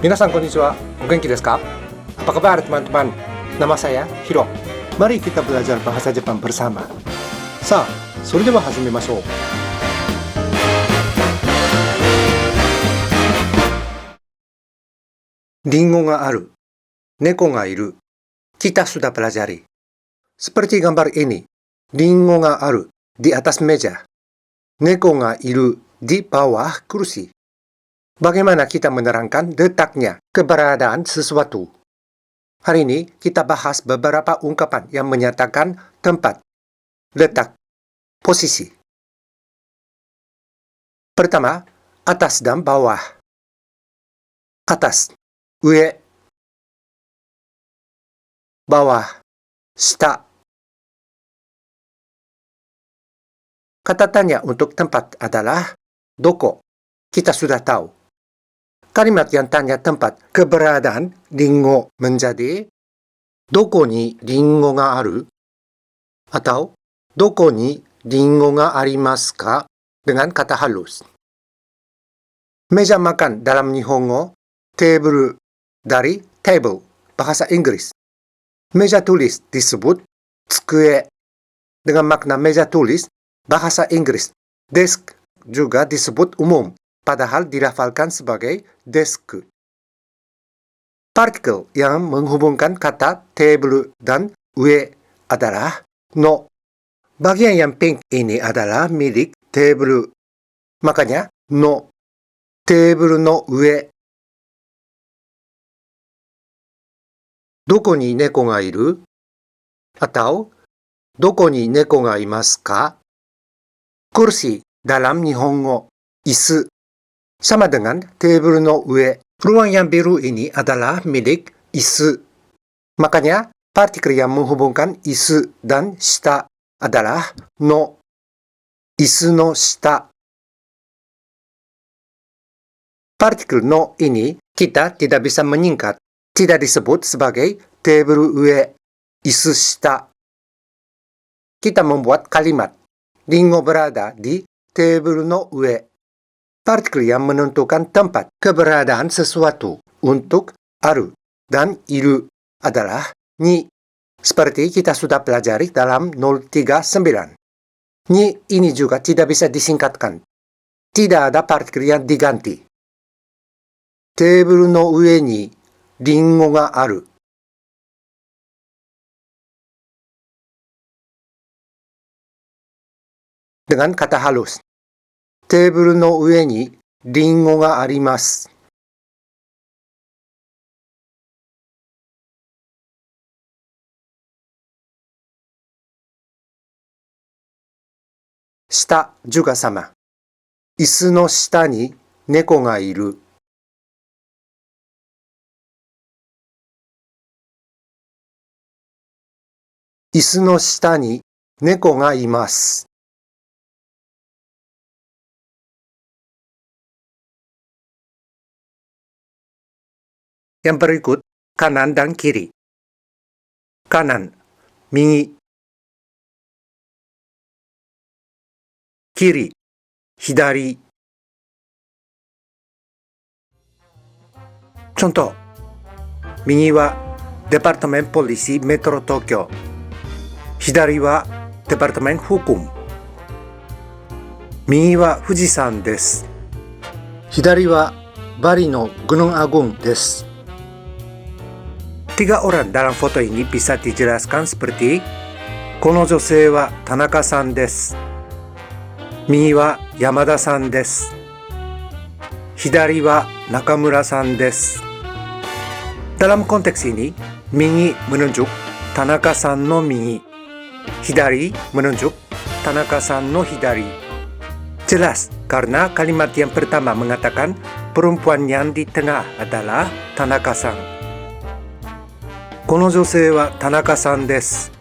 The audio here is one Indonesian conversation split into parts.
Minasan konnichiwa, o genki desu ka? Apa kabar teman-teman? Nama saya Hiro. Mari kita belajar bahasa Jepang bersama. Sa, それでは始めましょう。リンゴがある、猫がいる、kita sudah pelajari. Seperti gambar ini, リンゴがある di atas meja, 猫がいる di bawah kursi. Bagaimana kita menerangkan letaknya, keberadaan sesuatu? Hari ini kita bahas beberapa ungkapan yang menyatakan tempat, letak, posisi. Pertama, atas dan bawah. Atas, 上. Bawah, 下. Kata tanya untuk tempat adalah doko. Kita sudah tahu. Kalimat yang tanya tempat keberadaan ringo menjadi doko ni ringo ga aru? Atau doko ni ringo ga arimasu ka? Dengan kata halus. Meja makan dalam Nihongo, teburu dari table, bahasa Inggris. Meja tulis disebut tsukue. Dengan makna meja tulis, bahasa Inggris. Desk juga disebut umum, padahal dilafalkan sebagai desk. Partikel yang menghubungkan kata table dan ue adalah no. Bagian yang pink ini adalah milik table. Makanya no. Table no ue. Doko ni neko ga iru? Atau doko ni neko ga imasu ka? Kursi dalam Nihongo, isu. Sama dengan table no ue. Ruang yang biru ini adalah milik isu. Makanya partikel yang menghubungkan isu dan shita adalah no. Isu no shita. Partikel no ini kita tidak bisa menyingkat. Tidak disebut sebagai table ue, isu shita. Kita membuat kalimat. Ringo berada di table no ue. Partikel yang menentukan tempat keberadaan sesuatu untuk aru dan iru adalah ni. Seperti kita sudah pelajari dalam 039. Ni ini juga tidak bisa disingkatkan. Tidak ada partikel yang diganti. Table no ue ni ringo ga aru. Dengan kata halus. Table no ue ni ringo ga arimasu. Shita juga sama. Isu no shita ni neko ga iru. Isu no shita ni neko ga imasu. Yang berikut, kanan dan kiri. Kanan, migi. Kiri, hidari. Contoh. Migi wa Departemen Polisi Metro Tokyo. Hidari wa Departemen Hukum. Migi wa Fujisan desu. Hidari wa Bali no Gunung Agung desu. 3 orang dalam foto ini bisa dijelaskan seperti この女性は田中さんです。右は山田さんです。左は中村さんです。Dalam konteks ini, 右 menunjuk Tanaka san no migi, hidari menunjuk Tanaka san no hidari. Jelas karena kalimat yang pertama mengatakan perempuan yang di tengah adalah Tanaka san. この女性は田中さんです。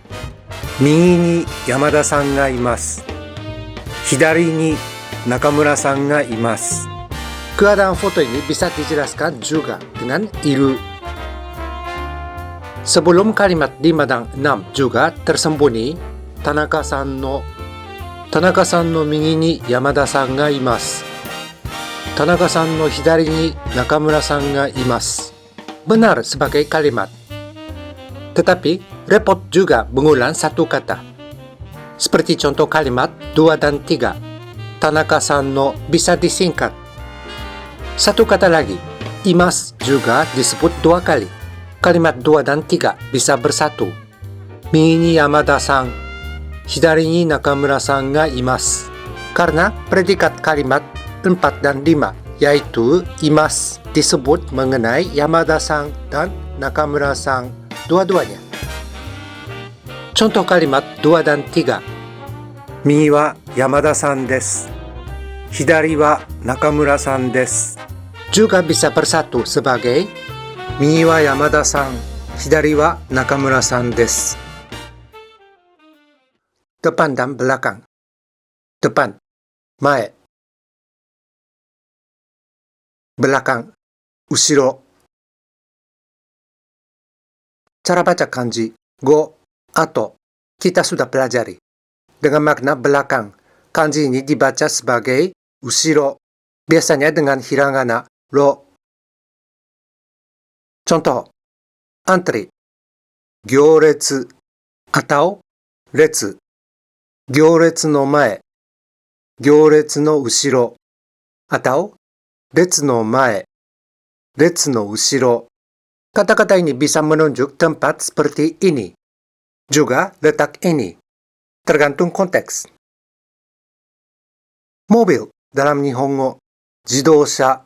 右に山田さんがいます。左に中村さんがいます。Keadaan foto ini bisa dijelaskan juga dengan iru. Sebelum kalimat 5 dan 6 juga tersembunyi Tanaka san no 右に山田さんがいます。田中さんの左に中村さんがいます. Benar sebagai kalimat. Tetapi repot juga mengulang satu kata. Seperti contoh kalimat 2 dan 3. Tanaka-san no bisa disingkat. Satu kata lagi, imas juga disebut 2 kali. Kalimat 2 dan 3 bisa bersatu. Migi ni Yamada-san, hidari ni Nakamura-san ga imasu. Karena predikat kalimat 4 dan 5, yaitu imas, disebut mengenai Yamada-san dan Nakamura-san dua-duanya. Contoh kalimat 2 dan 3. Migi wa Yamada-san desu. Hidari wa Nakamura-san desu. Juga bisa bersatu sebagai Migi wa Yamada-san, hidari wa Nakamura-san desu. Depan dan belakang. Depan, mae. Belakang, ushiro. Cara baca kanji go, ato, kita sudah pelajari. Dengan makna belakang, kanji ini dibaca sebagai ushiro, biasanya dengan hiragana ro. Contoh, antri, gyoretsu, atau retsu. Gyoretsu no mae, gyoretsu no ushiro, atau retsu no mae, retsu no ushiro. Kata-kata ini bisa menunjuk tempat seperti ini. Juga letak ini. Tergantung konteks. Mobil dalam Nihongo, jidosha,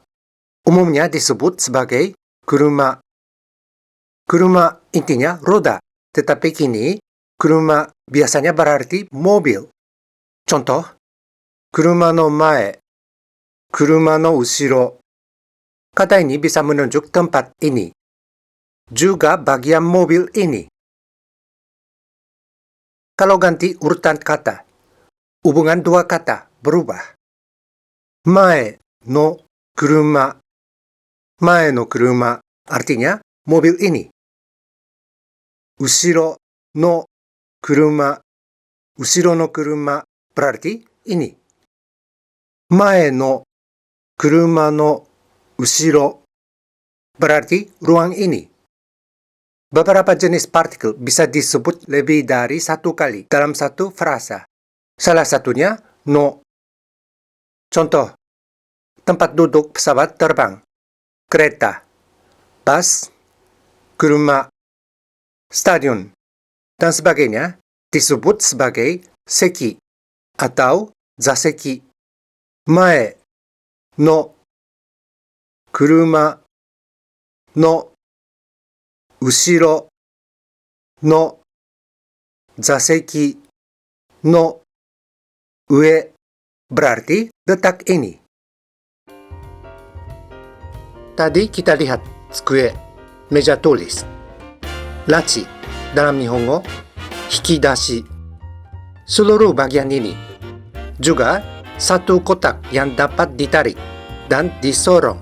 umumnya disebut sebagai kuruma. Kuruma intinya roda, tetapi kini kuruma biasanya berarti mobil. Contoh, kuruma no mae, kuruma no ushiro. Kata ini bisa menunjuk tempat ini. Juga bagian mobil ini. Kalau ganti urutan kata, hubungan 2 kata berubah. Mae no kuruma. Mae no kuruma artinya mobil ini. Ushiro no kuruma. Ushiro no kuruma berarti ini. Mae no kuruma no ushiro berarti ruang ini. Beberapa jenis partikel bisa disebut lebih dari 1 kali dalam satu frasa. Salah satunya no. Contoh, tempat duduk pesawat terbang, kereta, bus, kuruma, stadion, dan sebagainya disebut sebagai seki atau zaseki. Mae no kuruma no ushiro no zaseki no ue berarti letak ini. Tadi kita lihat tsukue, meja tulis. Laci dalam Nihongo, hikidashi. Seluruh bagian ini. Juga satu kotak yang dapat ditarik dan disorong.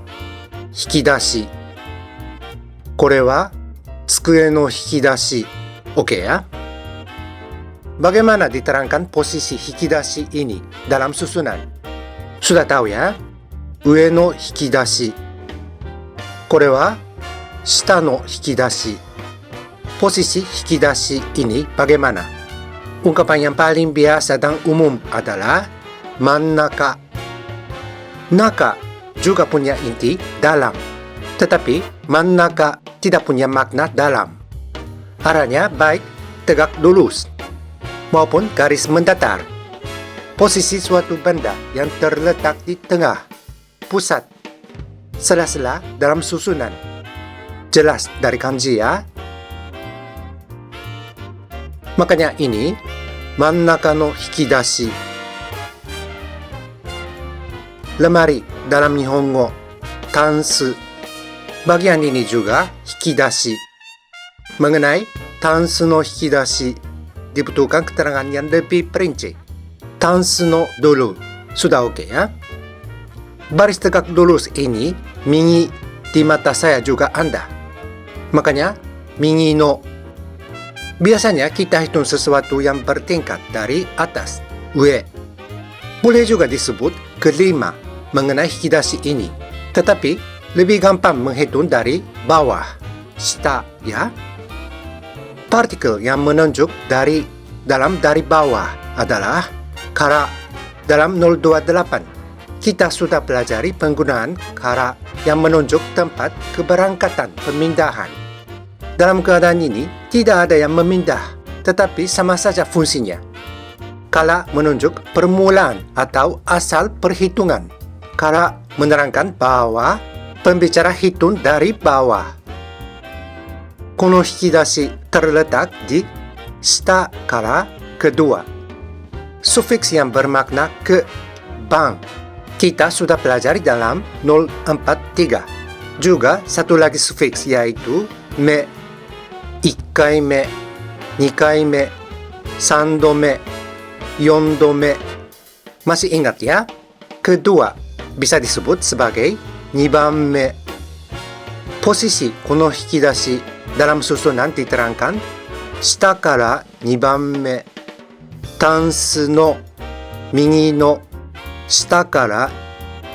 Hikidashi. Kore wa tsukue no hikidashi. Oke ya? Bagaimana diterangkan posisi hikidashi ini dalam susunan? Sudah tahu ya? Ue no hikidashi. Kore wa shita no hikidashi. Posisi hikidashi ini bagaimana? Ungkapan yang paling biasa dan umum adalah mannaka. Naka juga punya inti dalam. Tetapi mannaka tidak punya makna dalam. Arahnya baik tegak lurus maupun garis mendatar. Posisi suatu benda yang terletak di tengah, pusat, sela-sela dalam susunan. Jelas dari kanji ya. Makanya ini mannaka no hikidashi. Lemari dalam Nihongo, tansu. Bagian ini juga hikidashi. Mengenai tansu no hikidashi, dibutuhkan keterangan yang lebih perinci. Tansu no dulu, sudah oke ya? Baris tegak lurus ini, migi di mata saya juga ada. Makanya, migi no. Biasanya kita hitung sesuatu yang bertingkat dari atas, ue. Boleh juga disebut kelima, mengenai hikidasi ini. Tetapi lebih gampang menghitung dari bawah, shita ya. Partikel yang menunjuk dari bawah adalah kara dalam 028. Kita sudah pelajari penggunaan kara yang menunjuk tempat keberangkatan pemindahan. Dalam keadaan ini, tidak ada yang memindah, tetapi sama saja fungsinya. Kala menunjuk permulaan atau asal perhitungan. Kara menerangkan bahwa pembicara hitung dari bawah. Kono hikidashi terletak di shita kara kedua. Sufiks yang bermakna ke bang. Kita sudah pelajari dalam 043. Juga satu lagi sufiks yaitu me. 1回目、2回目、3度目、4度目. Masih ingat ya? Kedua bisa disebut sebagai 2番目. Posisi kono hikidashi dalam susunan diterangkan shita kara 2番目. タンスの右の下から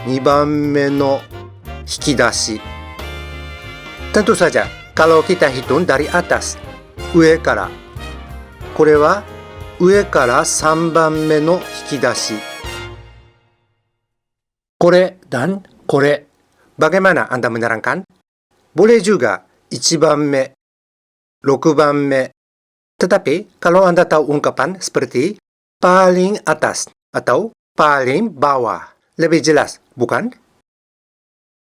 2番目の引き出し. Tentu saja kalau kita hitung dari atas, 上から。これは上から3番目の引き出し。これdan これ. Bagaimana Anda menerangkan? Boleh juga 1番目、6番目. Tetapi kalau Anda tahu ungkapan seperti paling atas atau paling bawah, lebih jelas, bukan?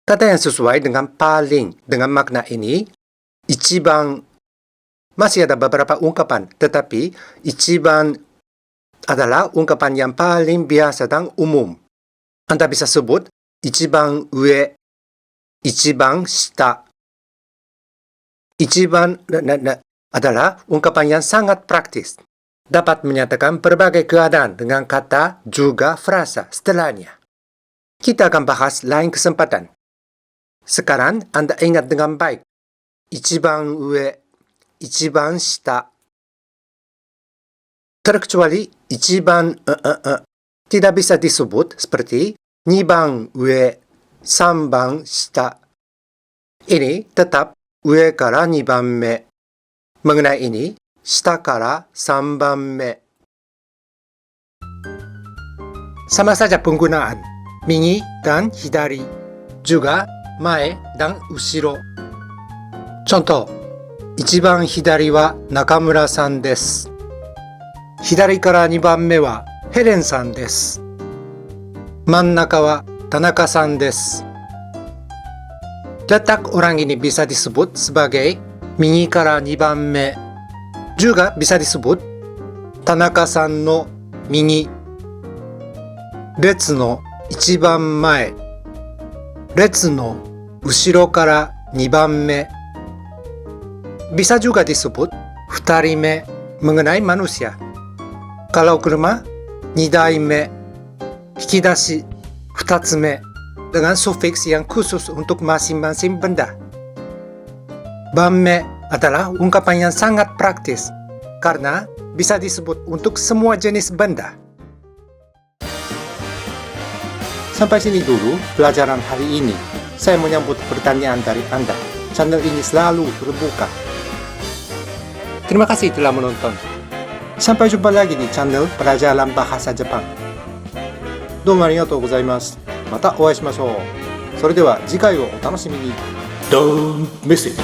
Kata yang sesuai dengan paling dengan makna ini, ichiban. Masih ada beberapa ungkapan, tetapi ichiban adalah ungkapan yang paling biasa dan umum. Anda bisa sebut ichiban ue, ichiban shita. Ichiban adalah ungkapan yang sangat praktis. Dapat menyatakan berbagai keadaan dengan kata juga frasa setelahnya. Kita akan bahas lain kesempatan. Sekarang Anda ingat dengan baik. Ichiban ue, ichiban shita. Terkecuali ichiban tidak bisa disebut seperti 2番ue, 3番shita. Ini tetap ueから2番目. Mengenai ini, shitaから3番目. Sama saja penggunaan migi dan hidari, juga mae dan ushiro. Contoh, 一番左は中村さんです。左から2番目はヘレンさんです。真ん中は田中さんです。Letak orang ini bisa disebut sebagai 右から2番目. Juga bisa disebut 田中さんの右。列の一番前。列の後ろから2番目. Bisa juga disebut 2人目 mengenai manusia. Kalau kurma, 2代目. Hikidashi 2つ目 dengan sufiks yang khusus untuk masing-masing benda. Banme adalah ungkapan yang sangat praktis karena bisa disebut untuk semua jenis benda. Sampai sini dulu pelajaran hari ini. Saya menyambut pertanyaan dari Anda. Channel ini selalu terbuka. Terima kasih telah menonton. Sampai jumpa lagi di channel Pelajaran Bahasa Jepang. どうもありがとうございます。またお会いしましょう。それでは次回をお楽しみに。Don't miss it!